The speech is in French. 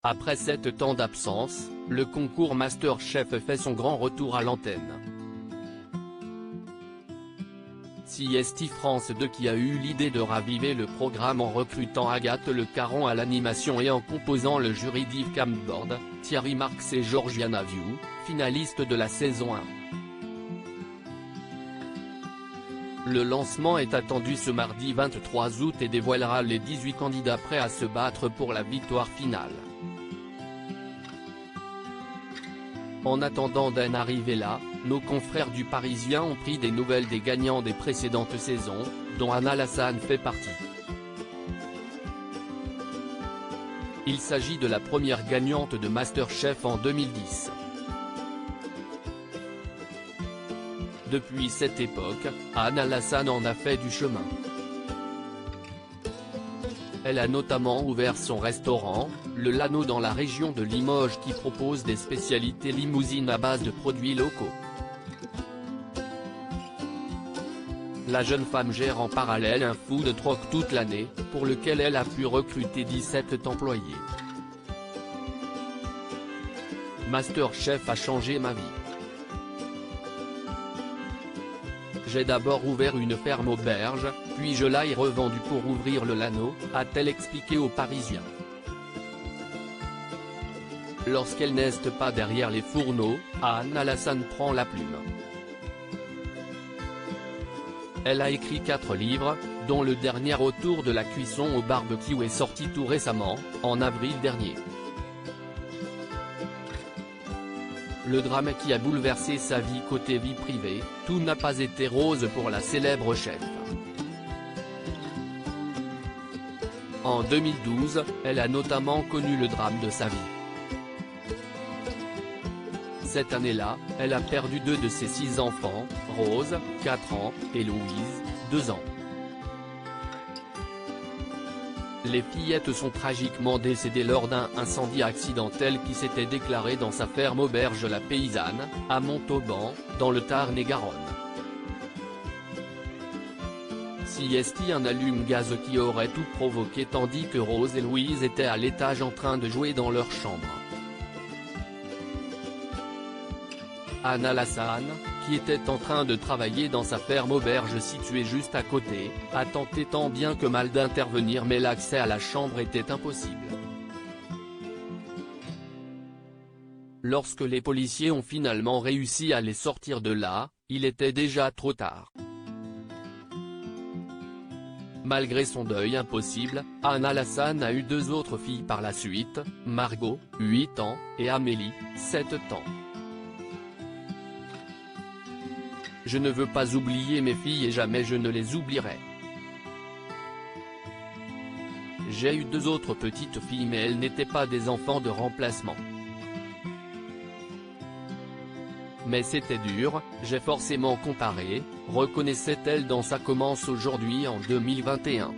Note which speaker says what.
Speaker 1: Après 7 ans d'absence, le concours MasterChef fait son grand retour à l'antenne. CST France 2 qui a eu l'idée de raviver le programme en recrutant Agathe Le Caron à l'animation et en composant le jury d'Yves Campbord, Thierry Marx et Georgiana Viu, finalistes de la saison 1. Le lancement est attendu ce mardi 23 août et dévoilera les 18 candidats prêts à se battre pour la victoire finale. En attendant d'en arriver là, nos confrères du Parisien ont pris des nouvelles des gagnants des précédentes saisons, dont Anna Lassan fait partie. Il s'agit de la première gagnante de MasterChef en 2010. Depuis cette époque, Anna Lassan en a fait du chemin. Elle a notamment ouvert son restaurant, le Lano dans la région de Limoges qui propose des spécialités limousines à base de produits locaux. La jeune femme gère en parallèle un food truck toute l'année, pour lequel elle a pu recruter 17 employés. MasterChef a changé ma vie. J'ai d'abord ouvert une ferme auberge, puis je l'ai revendue pour ouvrir le Lano, a-t-elle expliqué aux Parisiens. Lorsqu'elle n'est pas derrière les fourneaux, Anna Lassan prend la plume. Elle a écrit 4 livres, dont le dernier autour de la cuisson au barbecue est sorti tout récemment, en avril dernier. Le drame qui a bouleversé sa vie côté vie privée, tout n'a pas été rose pour la célèbre chef. En 2012, elle a notamment connu le drame de sa vie. Cette année-là, elle a perdu 2 de ses 6 enfants, Rose, 4 ans, et Louise, 2 ans. Les fillettes sont tragiquement décédées lors d'un incendie accidentel qui s'était déclaré dans sa ferme auberge La Paysanne, à Montauban, dans le Tarn-et-Garonne. CST un allume-gaz qui aurait tout provoqué tandis que Rose et Louise étaient à l'étage en train de jouer dans leur chambre. Anna Lassan, qui était en train de travailler dans sa ferme auberge située juste à côté, a tenté tant bien que mal d'intervenir mais l'accès à la chambre était impossible. Lorsque les policiers ont finalement réussi à les sortir de là, il était déjà trop tard. Malgré son deuil impossible, Anna Lassan a eu 2 autres filles par la suite, Margot, 8 ans, et Amélie, 7 ans. Je ne veux pas oublier mes filles et jamais je ne les oublierai. J'ai eu 2 autres petites filles mais elles n'étaient pas des enfants de remplacement. Mais c'était dur, j'ai forcément comparé, reconnaissait-elle dans sa commence aujourd'hui en 2021.